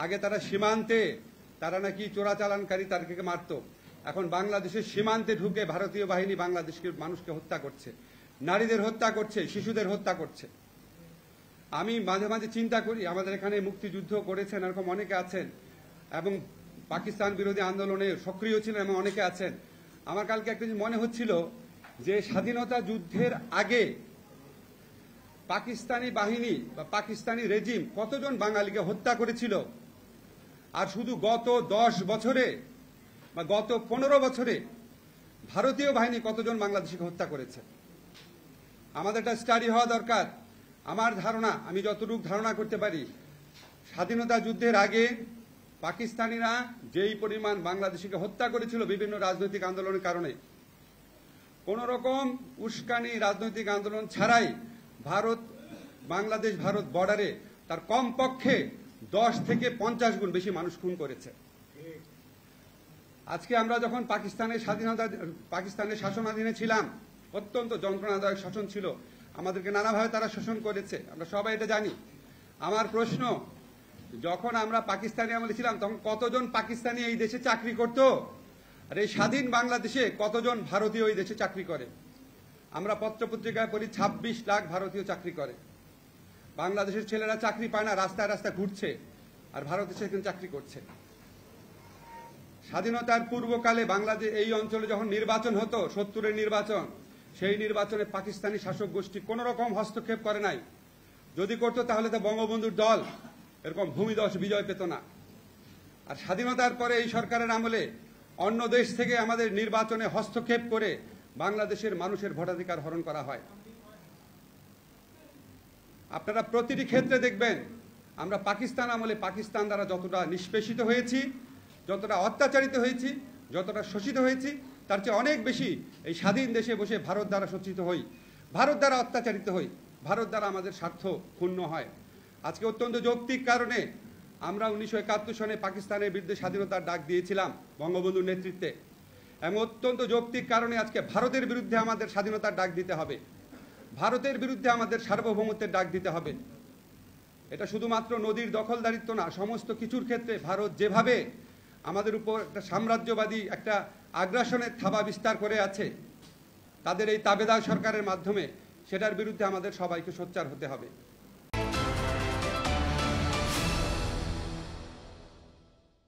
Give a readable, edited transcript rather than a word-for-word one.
আগে তারা সীমান্তে তারা নাকি চোরাচালানকারী তাদেরকে মারত। এখন বাংলাদেশের সীমান্তে ঢুকে ভারতীয় বাহিনী বাংলাদেশের মানুষকে হত্যা করছে, নারীদের হত্যা করছে, শিশুদের হত্যা করছে। আমি মাঝে মাঝে চিন্তা করি, আমাদের এখানে মুক্তিযুদ্ধ করেছেন এরকম অনেকে আছেন এবং পাকিস্তান বিরোধী আন্দোলনে সক্রিয় ছিলেন এবং অনেকে আছেন। আমার কালকে একটা জিনিস মনে হচ্ছিল যে স্বাধীনতা যুদ্ধের আগে পাকিস্তানি বাহিনী বা পাকিস্তানি রেজিম কতজন বাঙালিকে হত্যা করেছিল, আর শুধু গত 10 বছরে বা গত 15 বছরে ভারতীয় বাহিনী কতজন বাংলাদেশিকে হত্যা করেছে। আমাদের একটা স্টাডি হওয়া দরকার। আমার ধারণা, আমি যতটুকু ধারণা করতে পারি, স্বাধীনতা যুদ্ধের আগে পাকিস্তানিরা যেই পরিমাণ বাংলাদেশিকে হত্যা করেছিল বিভিন্ন রাজনৈতিক আন্দোলনের কারণে, কোন রকম উস্কানি রাজনৈতিক আন্দোলন ছাড়াই বাংলাদেশ ভারত বর্ডারে তার কমপক্ষে 10 থেকে 50 গুণ বেশি মানুষ খুন করেছে। আজকে আমরা যখন পাকিস্তানের শাসনাধীনে ছিলাম, অত্যন্ত যন্ত্রণাদায়ক শাসন ছিল, আমাদেরকে নানাভাবে তারা শোষণ করেছে, আমরা সবাই এটা জানি। আমার প্রশ্ন, যখন আমরা পাকিস্তানি আমলে ছিলাম তখন কতজন পাকিস্তানি এই দেশে চাকরি করত, আর এই স্বাধীন বাংলাদেশে কতজন ভারতীয় এই দেশে চাকরি করে? আমরা পত্রপত্রিকায় পড়ি 26 লাখ ভারতীয় চাকরি করে। বাংলাদেশের ছেলেরা চাকরি পায় না, রাস্তায় রাস্তায় ঘুরছে, আর ভারতে সেখানে চাকরি করছে। স্বাধীনতার পূর্বকালে বাংলাদেশ এই অঞ্চলে যখন নির্বাচন হতো, 70-এর নির্বাচন, সেই নির্বাচনে পাকিস্তানি শাসক গোষ্ঠী কোন রকম হস্তক্ষেপ করে নাই। যদি করতো তাহলে তো বঙ্গবন্ধুর দল এরকম ভূমিধস বিজয় পেত না। আর স্বাধীনতার পরে এই সরকারের আমলে অন্য দেশ থেকে আমাদের নির্বাচনে হস্তক্ষেপ করে বাংলাদেশের মানুষের ভোটাধিকার হরণ করা হয়। আপনারা প্রতিটি ক্ষেত্রে দেখবেন আমরা পাকিস্তান আমলে পাকিস্তান দ্বারা যতটা নিষ্পেষিত হয়েছি, যতটা অত্যাচারিত হয়েছি, যতটা শোষিত হয়েছি, তার চেয়ে অনেক বেশি এই স্বাধীন দেশে বসে ভারত দ্বারা শোষিত হই, ভারত দ্বারা অত্যাচারিত হই, ভারত দ্বারা আমাদের স্বার্থ ক্ষুণ্ণ হয়। আজকে অত্যন্ত যৌক্তিক কারণে আমরা 1971 সনে পাকিস্তানের বিরুদ্ধে স্বাধীনতার ডাক দিয়েছিলাম বঙ্গবন্ধুর নেতৃত্বে, এবং অত্যন্ত যৌক্তিক কারণে আজকে ভারতের বিরুদ্ধে আমাদের স্বাধীনতার ডাক দিতে হবে, ভারতের বিরুদ্ধে আমাদের সার্বভৌমত্বের ডাক দিতে হবে। এটা শুধুমাত্র নদীর দখলদারিত্ব না, সমস্ত কিছুর ক্ষেত্রে ভারত যেভাবে আমাদের উপর একটা সাম্রাজ্যবাদী একটা আগ্রাসনের থাবা বিস্তার করে আছে তাদের এই তাবেদার সরকারের মাধ্যমে, সেটার বিরুদ্ধে আমাদের সবাইকে সোচ্চার হতে হবে।